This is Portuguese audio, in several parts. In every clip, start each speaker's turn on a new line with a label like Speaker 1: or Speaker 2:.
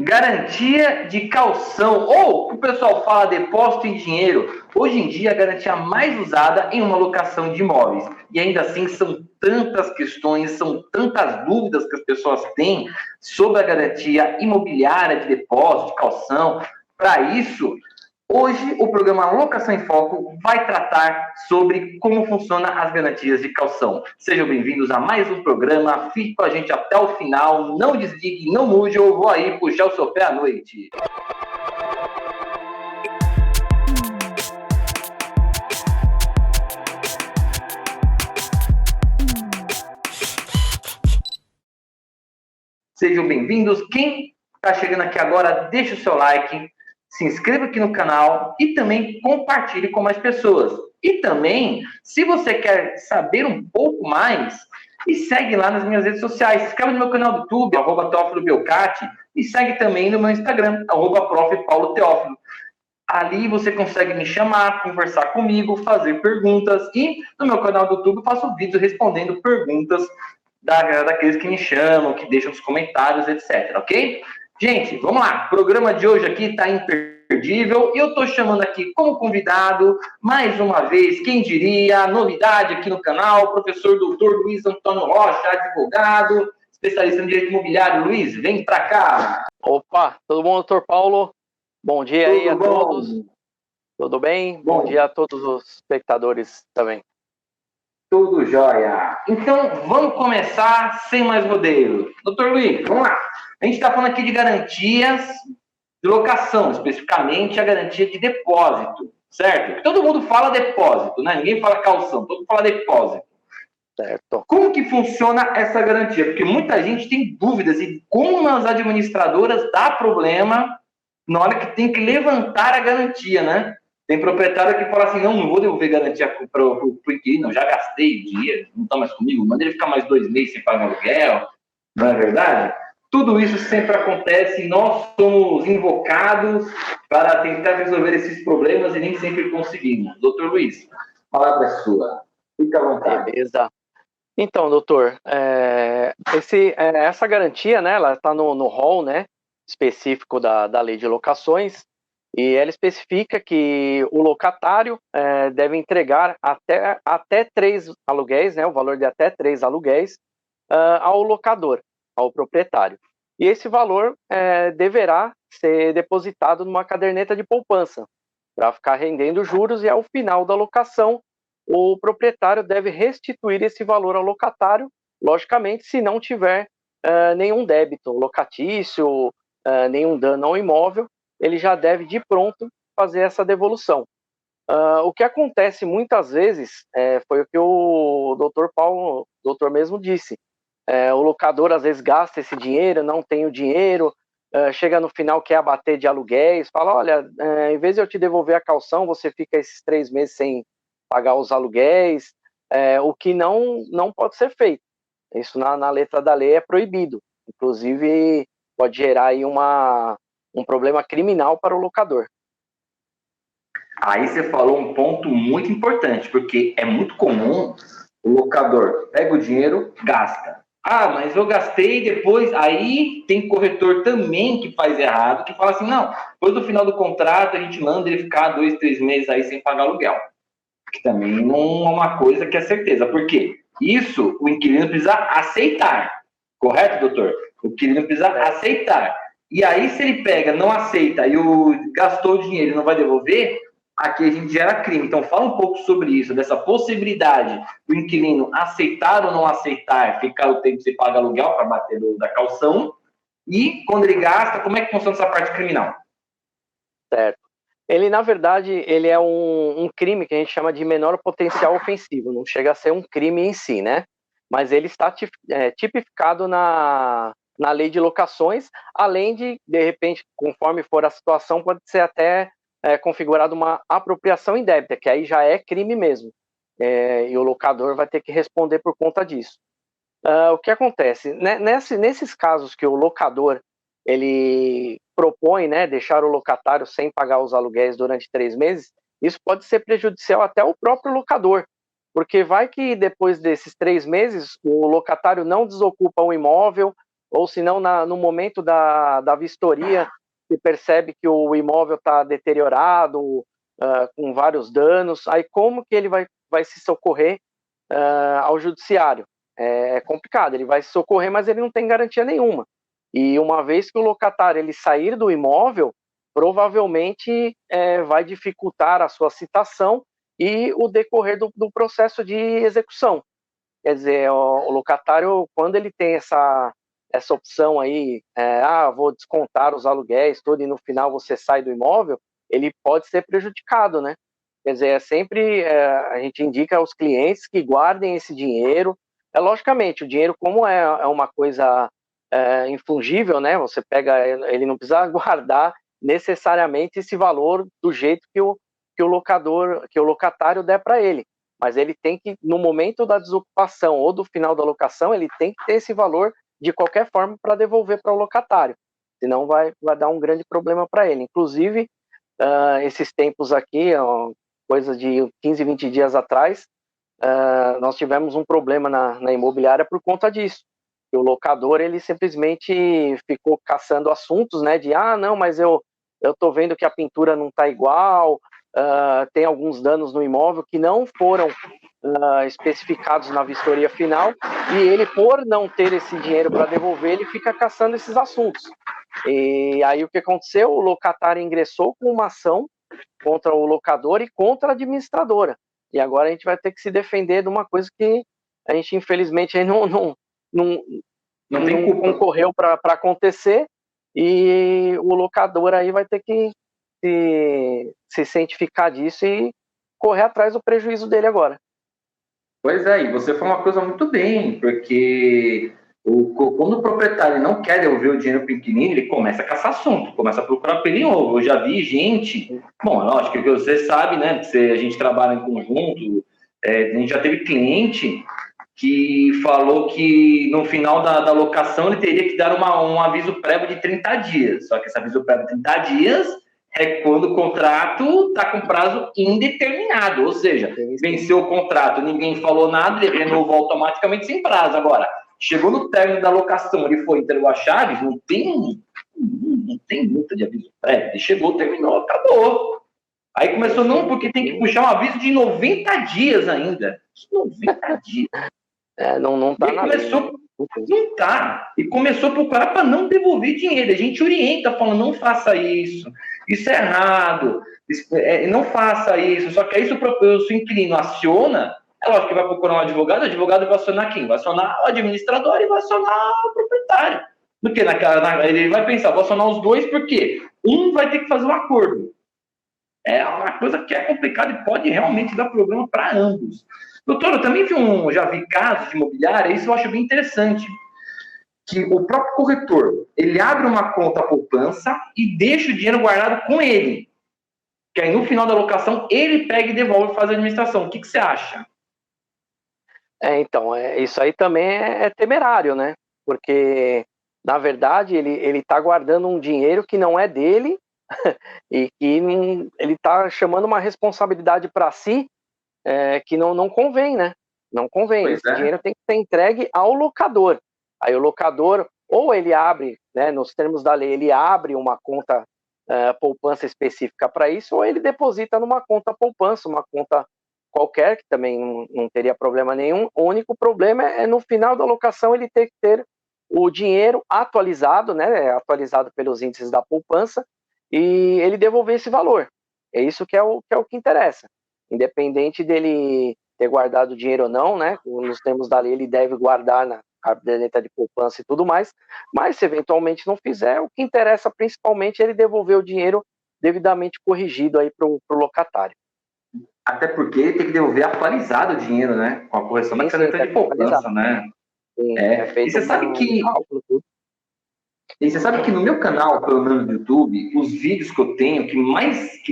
Speaker 1: Garantia de caução, ou o pessoal fala depósito em dinheiro. Hoje em dia, a garantia mais usada em uma locação de imóveis. E ainda assim, são tantas questões, são tantas dúvidas que as pessoas têm sobre a garantia imobiliária de depósito, de caução. Para isso, hoje o programa Locação em Foco vai tratar sobre como funcionam as garantias de caução. Sejam bem-vindos a mais um programa, fique com a gente até o final, não desligue, não mude, eu vou aí puxar o seu pé à noite. Sejam bem-vindos, quem está chegando aqui agora, deixa o seu like, se inscreva aqui no canal e também compartilhe com mais pessoas. E também, se você quer saber um pouco mais, me segue lá nas minhas redes sociais. Se inscreve no meu canal do YouTube, @TeófiloBelcati, e segue também no meu Instagram, @ProfPauloTeófilo. Ali você consegue me chamar, conversar comigo, fazer perguntas. E no meu canal do YouTube eu faço vídeos respondendo perguntas daqueles que me chamam, que deixam os comentários, etc, ok? Gente, vamos lá. O programa de hoje aqui está imperdível. E eu estou chamando aqui como convidado, mais uma vez, quem diria, novidade aqui no canal, o professor doutor Luiz Antônio Rocha, advogado, especialista em direito imobiliário. Luiz, vem para cá.
Speaker 2: Opa, tudo bom, doutor Paulo? Bom dia aí a todos. Tudo bem? Bom dia a todos os espectadores também.
Speaker 1: Tudo jóia. Então, vamos começar sem mais rodeio. Doutor Luiz, vamos lá. A gente está falando aqui de garantias de locação, especificamente a garantia de depósito, certo? Todo mundo fala depósito, né? Ninguém fala calção, todo mundo fala depósito.
Speaker 2: Certo.
Speaker 1: Como que funciona essa garantia? Porque muita gente tem dúvidas e como as administradoras dá problema na hora que tem que levantar a garantia, né? Tem proprietário que fala assim, não vou devolver garantia para o inquilino, já gastei o dinheiro, não está mais comigo, manda ele ficar mais 2 meses sem pagar aluguel, não é verdade? Tudo isso sempre acontece e nós somos invocados para tentar resolver esses problemas e nem sempre conseguimos. Doutor Luiz, a palavra é sua. Fica à vontade.
Speaker 2: Beleza. Então, doutor, essa garantia, né, ela está no rol, né, específico da lei de locações, e ela especifica que o locatário deve entregar até 3 aluguéis, né, o valor de até 3 aluguéis, ao locador, ao proprietário. E esse valor deverá ser depositado numa caderneta de poupança, para ficar rendendo juros, e ao final da locação, o proprietário deve restituir esse valor ao locatário, logicamente, se não tiver nenhum débito locatício, nenhum dano ao imóvel, ele já deve de pronto fazer essa devolução. O que acontece muitas vezes foi o que o doutor Paulo, doutor mesmo disse, o locador às vezes gasta esse dinheiro, não tem o dinheiro, chega no final, quer abater de aluguéis, fala, olha, em vez de eu te devolver a caução, você fica esses 3 meses sem pagar os aluguéis, o que não pode ser feito. Isso na letra da lei é proibido. Inclusive, pode gerar aí um problema criminal para o locador.
Speaker 1: Aí você falou um ponto muito importante, porque é muito comum o locador pega o dinheiro, gasta. Ah, mas eu gastei depois. Aí tem corretor também que faz errado, que fala assim, não, depois do final do contrato a gente manda ele ficar 2, 3 meses aí sem pagar aluguel. Que também não é uma coisa que é certeza. Por quê? Isso o inquilino precisa aceitar. Correto, doutor? O inquilino precisa aceitar. E aí, se ele pega, não aceita e gastou o dinheiro e não vai devolver, aqui a gente gera crime. Então, fala um pouco sobre isso, dessa possibilidade do inquilino aceitar ou não aceitar, ficar o tempo sem pagar aluguel para bater da caução. E quando ele gasta, como é que funciona essa parte criminal?
Speaker 2: Certo. Ele, na verdade, ele é um crime que a gente chama de menor potencial ofensivo, não chega a ser um crime em si, né? Mas ele está tipificado na lei de locações, além de repente, conforme for a situação, pode ser até configurada uma apropriação indébita, que aí já é crime mesmo, e o locador vai ter que responder por conta disso. O que acontece? Nesses casos que o locador ele propõe, né, deixar o locatário sem pagar os aluguéis durante 3 meses, isso pode ser prejudicial até ao próprio locador, porque vai que depois desses 3 meses o locatário não desocupa o imóvel, ou se não, no momento da vistoria, se percebe que o imóvel está deteriorado, com vários danos, aí como que ele vai se socorrer ao judiciário? É complicado, ele vai se socorrer, mas ele não tem garantia nenhuma. E uma vez que o locatário ele sair do imóvel, provavelmente vai dificultar a sua citação e o decorrer do processo de execução. Quer dizer, o locatário, quando ele tem essa opção aí, vou descontar os aluguéis, tudo, e no final você sai do imóvel, ele pode ser prejudicado, né? Quer dizer, sempre a gente indica aos clientes que guardem esse dinheiro. Logicamente, o dinheiro, como é uma coisa infungível, né? Você pega, ele não precisa guardar necessariamente esse valor do jeito que o locatário der para ele. Mas ele tem que, no momento da desocupação ou do final da locação, ele tem que ter esse valor de qualquer forma para devolver para o locatário. Senão vai dar um grande problema para ele. Inclusive, esses tempos aqui, coisa de 15, 20 dias atrás, nós tivemos um problema na imobiliária por conta disso. O locador, ele simplesmente ficou caçando assuntos, né, de, não, mas eu estou vendo que a pintura não está igual, tem alguns danos no imóvel que não foram especificados na vistoria final, e ele, por não ter esse dinheiro para devolver, ele fica caçando esses assuntos. E aí o que aconteceu? O locatário ingressou com uma ação contra o locador e contra a administradora. E agora a gente vai ter que se defender de uma coisa que a gente, infelizmente, aí não concorreu para acontecer, e o locador aí vai ter que se cientificar disso e correr atrás do prejuízo dele agora.
Speaker 1: Pois é, e você falou uma coisa muito bem, porque quando o proprietário não quer devolver o dinheiro para o inquilino, ele começa a caçar assunto, começa a procurar pelo em ovo. Eu já vi gente, bom, acho que você sabe, né, que a gente trabalha em conjunto, a gente já teve cliente que falou que no final da locação ele teria que dar um aviso prévio de 30 dias, só que esse aviso prévio de 30 dias é quando o contrato está com prazo indeterminado, ou seja, venceu o contrato, ninguém falou nada, ele renovou automaticamente sem prazo. Agora, chegou no término da locação, ele foi entregou a chave, não tem multa de aviso prévio, ele chegou, terminou, acabou. Aí começou, não, porque tem que puxar um aviso de 90 dias ainda. 90 dias.
Speaker 2: Não tá na lei.
Speaker 1: Não tá. E começou a procurar para não devolver dinheiro. A gente orienta, falando, não faça isso é errado, não faça isso. Só que aí se o inquilino aciona, é lógico que vai procurar um advogado, o advogado vai acionar quem? Vai acionar o administrador e vai acionar o proprietário. Porque ele vai pensar, vou acionar os dois, porque um vai ter que fazer um acordo. É uma coisa que é complicada e pode realmente dar problema para ambos. Doutor, eu também já vi casos de imobiliária, isso eu acho bem interessante, que o próprio corretor, ele abre uma conta poupança e deixa o dinheiro guardado com ele. Que aí no final da locação, ele pega e devolve e faz a administração. O que você acha?
Speaker 2: Então, isso aí também é temerário, né? Porque, na verdade, ele está guardando um dinheiro que não é dele e que ele está chamando uma responsabilidade para si que não convém, né? Não convém. Esse dinheiro tem que ser entregue ao locador. Aí o locador, ou ele abre, né, nos termos da lei, ele abre uma conta poupança específica para isso, ou ele deposita numa conta poupança, uma conta qualquer, que também não teria problema nenhum. O único problema é no final da locação ele ter que ter o dinheiro atualizado, né, atualizado pelos índices da poupança, e ele devolver esse valor. É isso que é o que interessa. Independente dele ter guardado o dinheiro ou não, né, nos termos da lei ele deve guardar na caderneta de poupança e tudo mais, mas se eventualmente não fizer, o que interessa principalmente é ele devolver o dinheiro devidamente corrigido aí para o locatário.
Speaker 1: Até porque ele tem que devolver atualizado o dinheiro, né, com a correção da caderneta de poupança, né.
Speaker 2: Sim,
Speaker 1: e você sabe que E você sabe que no meu canal, pelo menos no YouTube, os vídeos que eu tenho,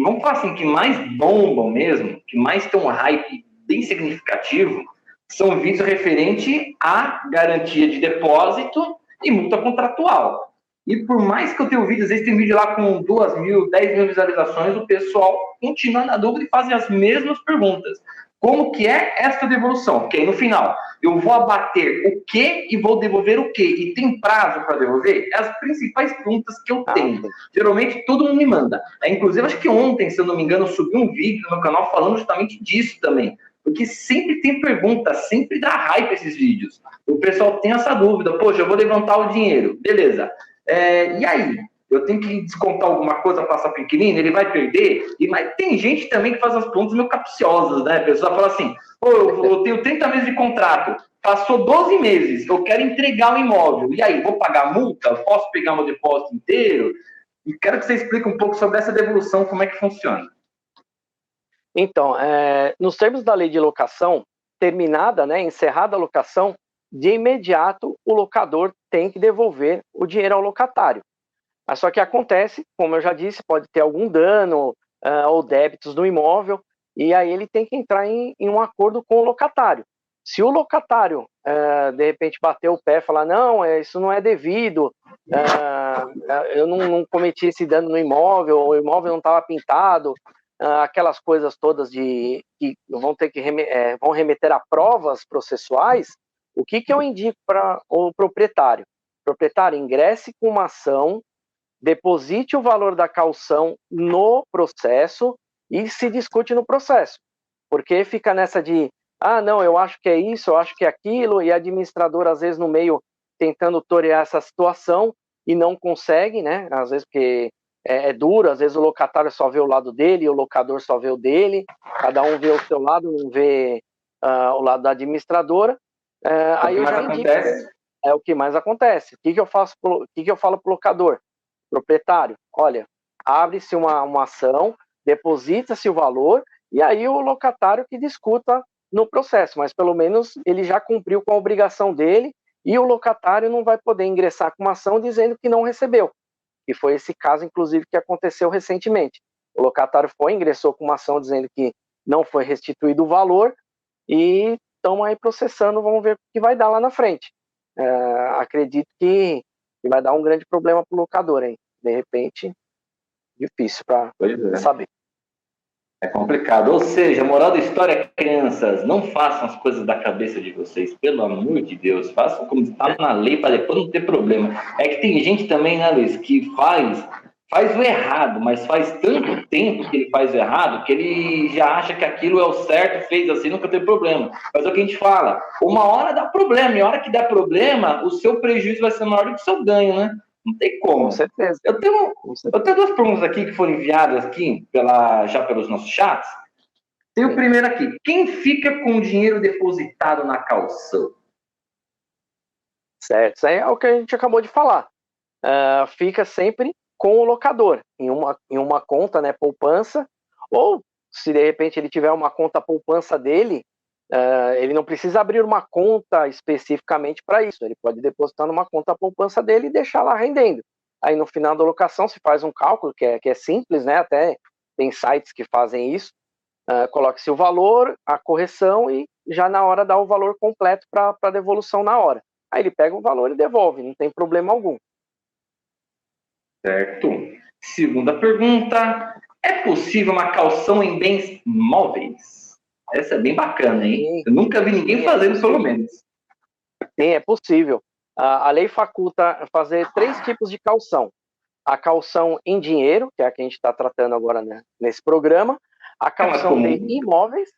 Speaker 1: vamos falar assim, que mais bombam mesmo, que mais tem um hype bem significativo, são vídeos referentes à garantia de depósito e multa contratual. E por mais que eu tenha vídeos, às vezes tem vídeo lá com 2.000, 10.000 visualizações, o pessoal continua na dúvida e fazem as mesmas perguntas. como que é esta devolução, porque aí no final eu vou abater o que e vou devolver o que, e tem prazo para devolver? É as principais perguntas que eu tenho. Geralmente todo mundo me manda. Inclusive, acho que ontem, se eu não me engano, eu subi um vídeo no meu canal falando justamente disso também. Porque sempre tem pergunta, sempre dá hype esses vídeos. O pessoal tem essa dúvida, poxa, eu vou levantar o dinheiro, beleza. E aí? Eu tenho que descontar alguma coisa, passar para o inquilino, ele vai perder? Mas tem gente também que faz as perguntas meio capciosas, né? A pessoa fala assim, eu tenho 30 meses de contrato, passou 12 meses, eu quero entregar o imóvel, e aí, vou pagar multa? Posso pegar meu depósito inteiro? E quero que você explique um pouco sobre essa devolução, como é que funciona.
Speaker 2: Então, nos termos da lei de locação, terminada, né, encerrada a locação, de imediato o locador tem que devolver o dinheiro ao locatário. Mas só que acontece, como eu já disse, pode ter algum dano ou débitos no imóvel, e aí ele tem que entrar em um acordo com o locatário. Se o locatário, de repente, bater o pé e falar, não, isso não é devido, eu não cometi esse dano no imóvel, o imóvel não estava pintado, aquelas coisas todas que vão ter que vão remeter a provas processuais, o que eu indico para o proprietário? O proprietário ingresse com uma ação, deposite o valor da caução no processo e se discute no processo. Porque fica nessa de, não, eu acho que é isso, eu acho que é aquilo, e a administradora, às vezes, no meio, tentando torear essa situação e não consegue, né? Às vezes porque é duro, às vezes o locatário só vê o lado dele, o locador só vê o dele, cada um vê o seu lado, não vê o lado da administradora. Aí eu já indico, é o que mais acontece. O que eu falo para o locador? Proprietário, olha, abre-se uma ação, deposita-se o valor, e aí o locatário que discuta no processo, mas pelo menos ele já cumpriu com a obrigação dele, e o locatário não vai poder ingressar com uma ação dizendo que não recebeu, que foi esse caso, inclusive, que aconteceu recentemente. O locatário ingressou com uma ação dizendo que não foi restituído o valor, e estão aí processando, vamos ver o que vai dar lá na frente. Acredito que vai dar um grande problema para o locador, hein? De repente, difícil para saber.
Speaker 1: É complicado. Ou seja, a moral da história é, crianças, não façam as coisas da cabeça de vocês, pelo amor de Deus. Façam como está na lei para depois não ter problema. É que tem gente também, né, Luiz, que faz o errado, mas faz tanto tempo que ele faz o errado que ele já acha que aquilo é o certo, fez assim, nunca tem problema. Mas é o que a gente fala, uma hora dá problema, e a hora que dá problema, o seu prejuízo vai ser maior do que o seu ganho, né? Não tem como.
Speaker 2: Com certeza.
Speaker 1: Eu tenho duas perguntas aqui que foram enviadas aqui já pelos nossos chats. Tem o primeiro aqui. Quem fica com o dinheiro depositado na caução?
Speaker 2: Certo. Isso aí é o que a gente acabou de falar. Fica sempre com o locador, em uma conta, né, poupança, ou se de repente ele tiver uma conta poupança dele, ele não precisa abrir uma conta especificamente para isso, ele pode depositar numa conta poupança dele e deixar lá rendendo. Aí no final da locação se faz um cálculo que é simples, né? Até tem sites que fazem isso, coloque-se o valor, a correção e já na hora dá o valor completo para devolução na hora. Aí ele pega o valor e devolve, não tem problema algum.
Speaker 1: Certo. Segunda pergunta, é possível uma caução em bens móveis? Essa é bem bacana, hein? Sim. Eu nunca vi ninguém fazendo, pelo menos.
Speaker 2: Sim, é possível. A lei faculta fazer 3 tipos de caução. A caução em dinheiro, que é a que a gente está tratando agora, né, nesse programa. A caução de imóveis.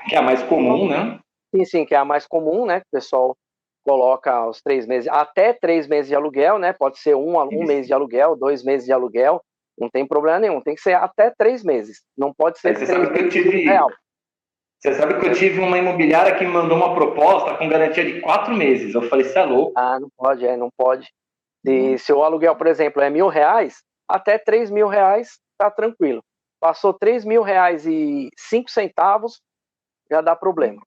Speaker 1: Que é a mais comum, né?
Speaker 2: Sim, que é a mais comum, né? Que o pessoal coloca os 3 meses, até 3 meses de aluguel, né? Pode ser um mês de aluguel, 2 meses de aluguel, não tem problema nenhum. Tem que ser até 3 meses. Não pode ser 3 meses real.
Speaker 1: Você sabe que eu tive uma imobiliária que me mandou uma proposta com garantia de 4 meses. Eu falei, você é louco.
Speaker 2: Não pode, não pode. Se o aluguel, por exemplo, é R$1.000, até R$3.000 tá tranquilo. Passou R$3.000,05, já dá problema.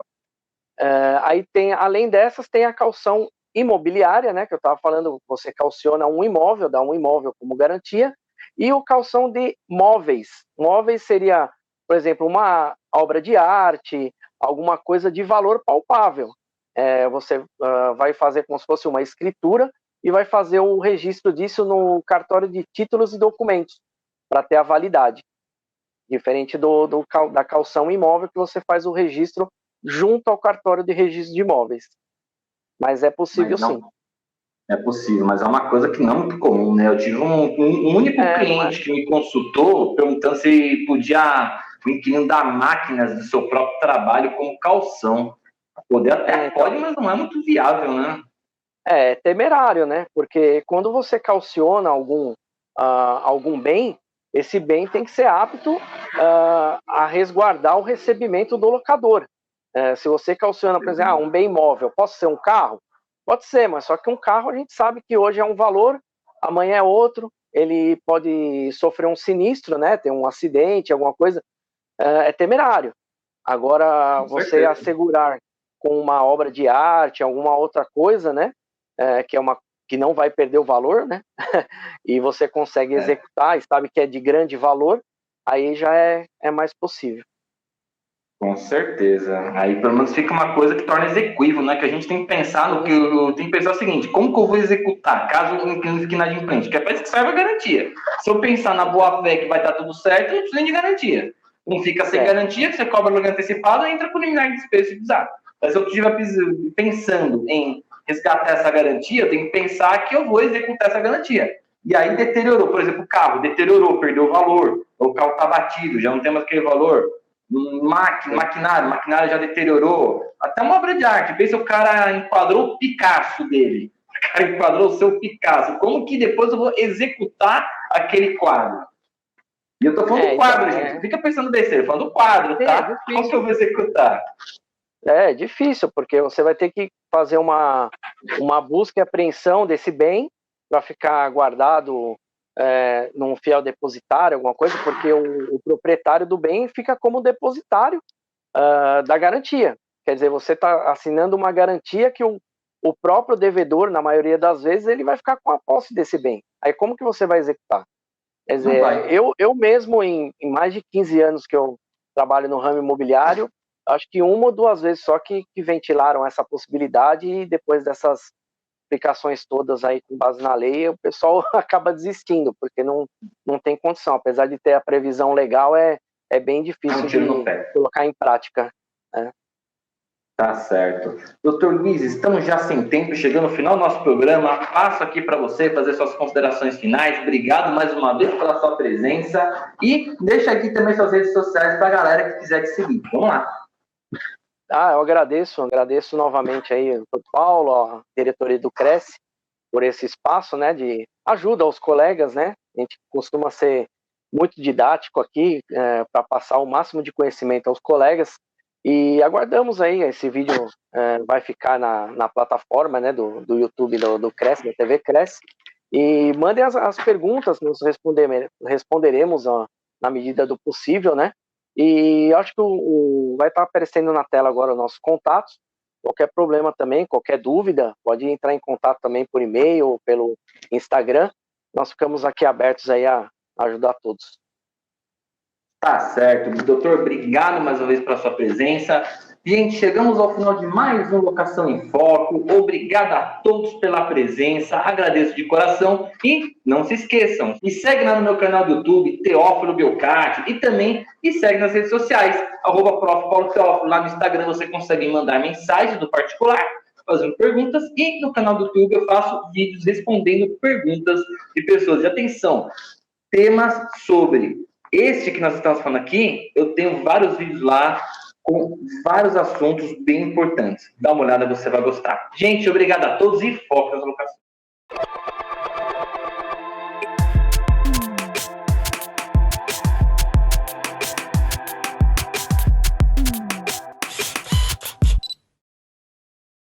Speaker 2: Aí tem, além dessas, tem a caução imobiliária, né, que eu estava falando, você cauciona um imóvel, dá um imóvel como garantia, e o caução de móveis. Móveis seria, por exemplo, uma obra de arte, alguma coisa de valor palpável. Você vai fazer como se fosse uma escritura e vai fazer o registro disso no cartório de títulos e documentos, para ter a validade. Diferente da caução imóvel, que você faz o registro junto ao cartório de registro de imóveis. Mas é possível, sim.
Speaker 1: É possível, mas é uma coisa que não é muito comum, né? Eu tive um único cliente que me consultou perguntando se podia o inquilino dar máquinas do seu próprio trabalho como calção. Poder até pode, mas não é muito viável, né?
Speaker 2: É temerário, né? Porque quando você calciona algum bem, esse bem tem que ser apto a resguardar o recebimento do locador. Se você calciona, por exemplo, um bem imóvel, posso ser um carro? Pode ser, mas só que um carro a gente sabe que hoje é um valor, amanhã é outro, ele pode sofrer um sinistro, né? Ter um acidente, alguma coisa, é temerário. Agora, você assegurar com uma obra de arte, alguma outra coisa, né? Que não vai perder o valor, né? E você consegue executar, e sabe que é de grande valor, aí já é mais possível.
Speaker 1: Com certeza. Aí pelo menos fica uma coisa que torna execuível, né? Que a gente tem que pensar no que eu tenho que pensar o seguinte: como que eu vou executar caso o inquilino fique inadimplente? Que é para isso que serve a garantia. Se eu pensar na boa fé que vai dar tudo certo, eu não preciso nem de garantia. Não fica sem garantia, que você cobra o aluguel antecipado e entra com o liminar de despesa se precisar. Mas se eu estiver pensando em resgatar essa garantia, eu tenho que pensar que eu vou executar essa garantia. E aí deteriorou, por exemplo, o carro deteriorou, perdeu o valor, o carro está batido, já não tem mais aquele valor. Maquinário já deteriorou. Até uma obra de arte. Pensa, o cara enquadrou o Picasso dele. O cara enquadrou o seu Picasso. Como que depois eu vou executar aquele quadro? E eu tô falando do quadro, gente. Não fica pensando besteira, falando do quadro, tá? Como que eu vou executar?
Speaker 2: É difícil, porque você vai ter que fazer uma busca e apreensão desse bem para ficar guardado num fiel depositário, alguma coisa, porque o proprietário do bem fica como depositário da garantia. Quer dizer, você está assinando uma garantia que o próprio devedor, na maioria das vezes, ele vai ficar com a posse desse bem. Aí como que você vai executar? Quer dizer, eu mesmo, em mais de 15 anos que eu trabalho no ramo imobiliário, acho que uma ou duas vezes só que ventilaram essa possibilidade, e depois dessas explicações todas aí com base na lei, o pessoal acaba desistindo, porque não tem condição. Apesar de ter a previsão legal, é bem difícil de colocar em prática. Né?
Speaker 1: Tá certo. Doutor Luiz, estamos já sem tempo, chegando no final do nosso programa. Passo aqui para você fazer suas considerações finais. Obrigado mais uma vez pela sua presença. E deixa aqui também suas redes sociais para a galera que quiser te seguir. Vamos lá.
Speaker 2: Eu agradeço novamente aí ao Paulo, a diretoria do Cresce, por esse espaço, né, de ajuda aos colegas, né? A gente costuma ser muito didático aqui para passar o máximo de conhecimento aos colegas. E aguardamos aí, esse vídeo vai ficar na plataforma, né, do YouTube do Cresce, da TV Cresce. E mandem as perguntas, nós responderemos na medida do possível, né? E acho que vai estar aparecendo na tela agora os nossos contatos. Qualquer problema também, qualquer dúvida, pode entrar em contato também por e-mail ou pelo Instagram. Nós ficamos aqui abertos aí a ajudar todos.
Speaker 1: Tá certo. Doutor, obrigado mais uma vez pela sua presença. Gente, chegamos ao final de mais uma Locação em Foco. Obrigado a todos pela presença. Agradeço de coração. E não se esqueçam, me segue lá no meu canal do YouTube, Teófilo Belcati, e também me segue nas redes sociais, @prof.paulo_teófilo. Lá no Instagram você consegue mandar mensagens do particular, fazendo perguntas, e no canal do YouTube eu faço vídeos respondendo perguntas de pessoas. E atenção, temas sobre este que nós estamos falando aqui, eu tenho vários vídeos lá com vários assuntos bem importantes. Dá uma olhada, você vai gostar. Gente, obrigado a todos e foco nas locações.